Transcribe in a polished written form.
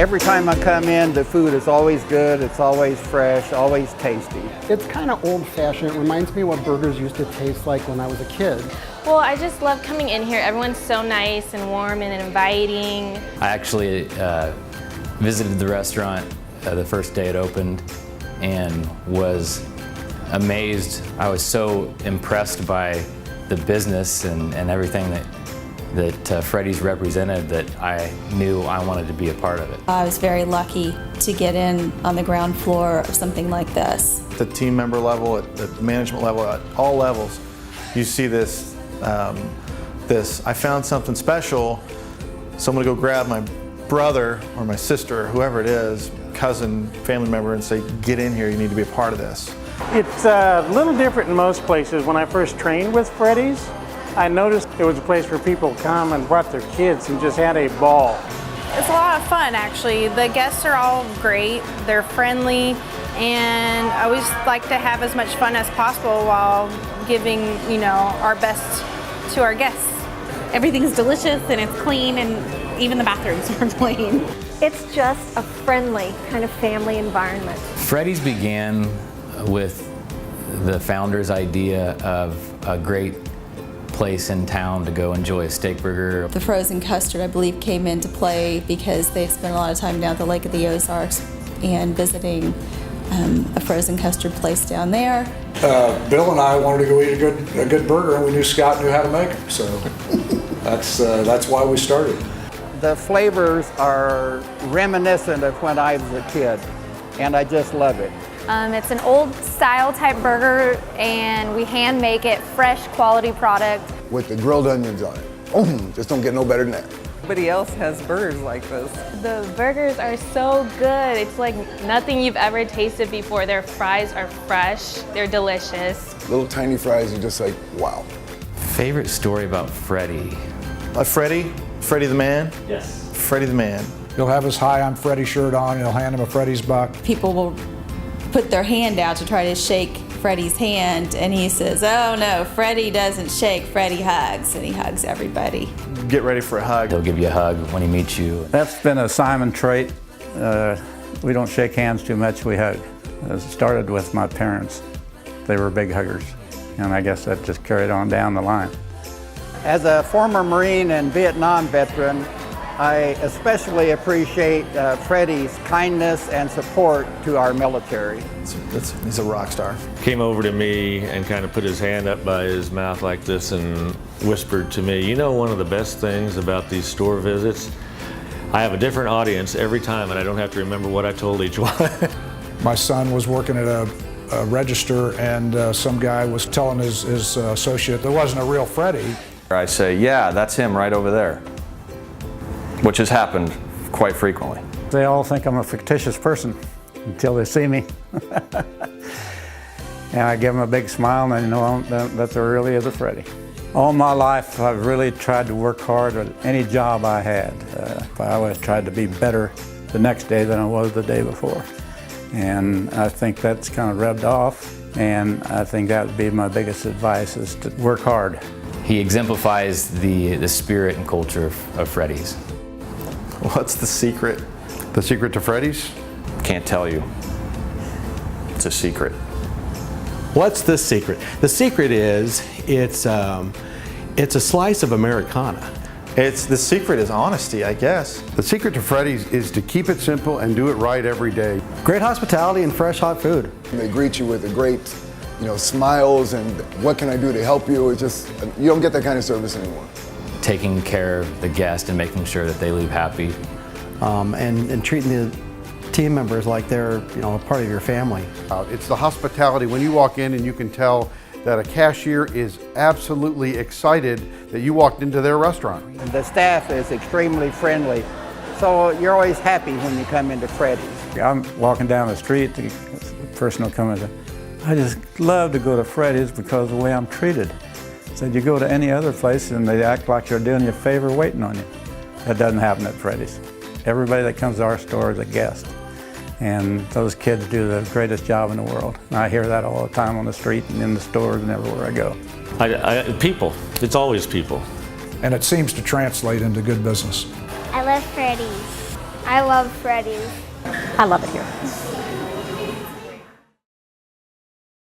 Every time I come in, the food is always good, it's always fresh, always tasty. It's kind of old-fashioned. It reminds me what burgers used to taste like when I was a kid. Well, I just love coming in here. Everyone's so nice and warm and inviting. I actually visited the restaurant the first day it opened and was amazed. I was so impressed by the business and everything that Freddy's represented that I knew I wanted to be a part of it. I was very lucky to get in on the ground floor of something like this. At the team member level, at the management level, at all levels, you see this, I found something special, so I'm gonna go grab my brother or my sister, or whoever it is, cousin, family member, and say, get in here, you need to be a part of this. It's a little different in most places. When I first trained with Freddy's, I noticed it was a place where people come and brought their kids and just had a ball. It's a lot of fun, actually. The guests are all great, they're friendly, and I always like to have as much fun as possible while giving, our best to our guests. Everything's delicious and it's clean, and even the bathrooms are clean. It's just a friendly kind of family environment. Freddy's began with the founder's idea of a great place in town to go enjoy a steak burger. The frozen custard, I believe, came into play because they'd spent a lot of time down at the Lake of the Ozarks and visiting a frozen custard place down there. Bill and I wanted to go eat a good burger, and we knew Scott knew how to make them, so that's why we started. The flavors are reminiscent of when I was a kid, and I just love it. It's an old style type burger, and we hand make it, fresh quality product. With the grilled onions on it. Just don't get no better than that. Nobody else has burgers like this. The burgers are so good. It's like nothing you've ever tasted before. Their fries are fresh, they're delicious. Little tiny fries are just like, wow. Favorite story about Freddy? Freddy the man? Yes. Freddy the man. He'll have his Hi, I'm Freddy shirt on, and he'll hand him a Freddy's buck. People will put their hand out to try to shake Freddy's hand, and he says, oh no, Freddy doesn't shake, Freddy hugs, and he hugs everybody. Get ready for a hug. He'll give you a hug when he meets you. That's been a Simon trait. We don't shake hands too much, we hug. It started with my parents. They were big huggers, and I guess that just carried on down the line. As a former Marine and Vietnam veteran, I especially appreciate Freddy's kindness and support to our military. He's a rock star. Came over to me and kind of put his hand up by his mouth like this and whispered to me, one of the best things about these store visits, I have a different audience every time and I don't have to remember what I told each one. My son was working at a register, and some guy was telling his associate there wasn't a real Freddy. I say, yeah, that's him right over there, which has happened quite frequently. They all think I'm a fictitious person until they see me. And I give them a big smile, and they know that there really is a Freddy. All my life, I've really tried to work hard at any job I had. I always tried to be better the next day than I was the day before. And I think that's kind of rubbed off, and I think that would be my biggest advice, is to work hard. He exemplifies the spirit and culture of Freddy's. What's the secret? The secret to Freddy's? Can't tell you. It's a secret. What's the secret? The secret is it's a slice of Americana. The secret is honesty, I guess. The secret to Freddy's is to keep it simple and do it right every day. Great hospitality and fresh hot food. They greet you with a great, smiles and what can I do to help you? It's just, you don't get that kind of service anymore. Taking care of the guest and making sure that they leave happy. And treating the team members like they're, a part of your family. It's the hospitality. When you walk in and you can tell that a cashier is absolutely excited that you walked into their restaurant. The staff is extremely friendly, so you're always happy when you come into Freddy's. I'm walking down the street, the person will come and say, I just love to go to Freddy's because of the way I'm treated. Said you go to any other place and they act like they're doing you a favor waiting on you. That doesn't happen at Freddy's. Everybody that comes to our store is a guest. And those kids do the greatest job in the world. And I hear that all the time on the street and in the stores and everywhere I go. People. It's always people. And it seems to translate into good business. I love Freddy's. I love Freddy's. I love it here.